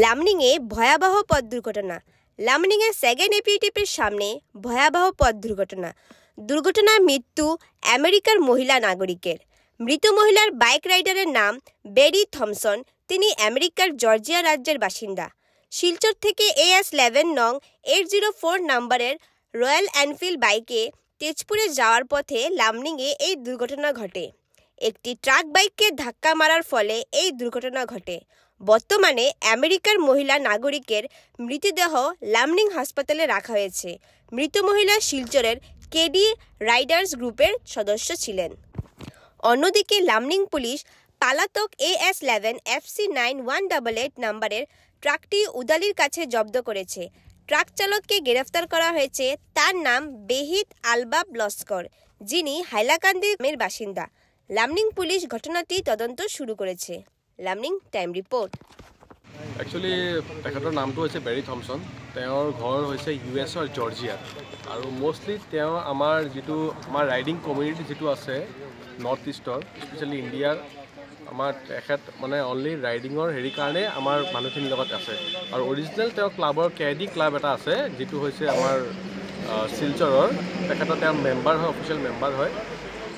লামনিংয়ে ভয়াবহ পথ দুর্ঘটনা। লামনিংয়ে সেকেন্ড এপিটিপির সামনে ভয়াবহ পথ দুর্ঘটনা। দুর্ঘটনায় মৃত্যু আমেরিকার মহিলা নাগরিকের। মৃত মহিলার বাইক রাইডারের নাম বেরি থমসন। তিনি আমেরিকার জর্জিয়া রাজ্যের বাসিন্দা। শিলচর থেকে AS11 নং 804 নম্বরের রয়্যাল এনফিল্ড বাইকে তেজপুরে যাওয়ার পথে লামনিংয়ে এই দুর্ঘটনা ঘটে। একটি ট্রাক বাইককে ধাক্কা মারার ফলে এই দুর্ঘটনা ঘটে। বর্তমানে আমেরিকার মহিলা নাগরিকের মৃতদেহ লামনিং হাসপাতালে রাখা হয়েছে। মৃত মহিলা শিলচরের কেডি রাইডার্স গ্রুপের সদস্য ছিলেন। অন্যদিকে লামনিং পুলিশ পালাতক AS11 FC9188 নম্বরের ট্রাকটি উদালির কাছে জব্দ করেছে। ট্রাক চালককে গ্রেফতার করা হয়েছে। তার নাম বেহিত আলবাব লস্কর, যিনি হাইলাকান্দির বাসিন্দা। লামনিং পুলিশ ঘটনাটি তদন্ত শুরু করেছে। লামনিং টাইম রিপোর্ট। একচুৱেলি তেখেতৰ নামটো হৈছে বেৰি থমছন। তেওঁৰ ঘৰ হৈছে US জৰ্জিয়াত আৰু মষ্টলি তেওঁ আমাৰ ৰাইডিং কমিউনিটি যিটো আছে নৰ্থ ইষ্টৰ, স্পেচিয়েলি ইণ্ডিয়াৰ, আমাৰ তেখেত মানে অনলি ৰাইডিঙৰ কাৰণে আমাৰ মানুহখিনিৰ লগত আছে। আৰু অৰিজিনেল তেওঁ ক্লাবৰ কেডি ক্লাব এটা আছে, যিটো হৈছে আমাৰ শিলচৰৰ। তেখেতৰ তেওঁ মেম্বাৰ হয়, অফিচিয়েল মেম্বাৰ হয়।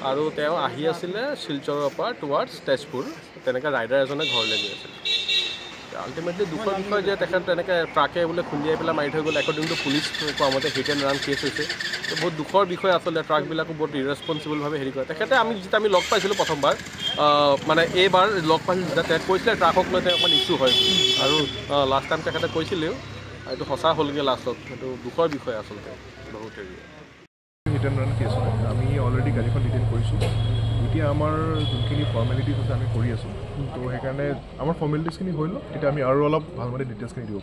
আৰু তেওঁ আহি আছিলে শিলচৰৰ পৰা টুৱাৰ্ডছ তেজপুৰ। তেনেকৈ ৰাইডাৰ এজনে ঘৰলৈ গৈ আছিলে। আল্টিমেটলি দুখৰ বিষয় যে তেখেত তেনেকৈ ট্ৰাকে বোলে খুন্দিয়াই পেলাই মাৰি থৈ গ'ল। একৰ্ডিং টু পুলিচ কোৱা মতে হিট এণ্ড ৰান কেছ হৈছে। তো বহুত দুখৰ বিষয় আচলতে। ট্ৰাকবিলাকো বহুত ইৰেছপনচিবলভাৱে হেৰি কৰে। তেখেতে যেতিয়া আমি লগ পাইছিলোঁ প্ৰথমবাৰ, মানে এইবাৰ লগ পাইছিলোঁ যেতিয়া তেওঁ কৈছিলে ট্ৰাকক লৈ তেওঁ অকণমান ইছ্যু হয় আৰু লাষ্ট টাইম তেখেতে কৈছিলেও এইটো সঁচা হ'লগৈ লাষ্টত। সেইটো দুখৰ বিষয় আচলতে বহুত হেৰি। হিট এণ্ড ৰান কেছ হয়। আমি অলৰেডি গাড়ীখন ডিটেইন কৰিছোঁ। এতিয়া আমাৰ যোনখিনি ফৰ্মেলিটিজ আছে আমি কৰি আছোঁ। তো সেইকাৰণে আমাৰ ফৰ্মেলিটিজখিনি হৈ লওক, তেতিয়া আমি আৰু অলপ ভালমতে ডিটেইলছখিনি দিব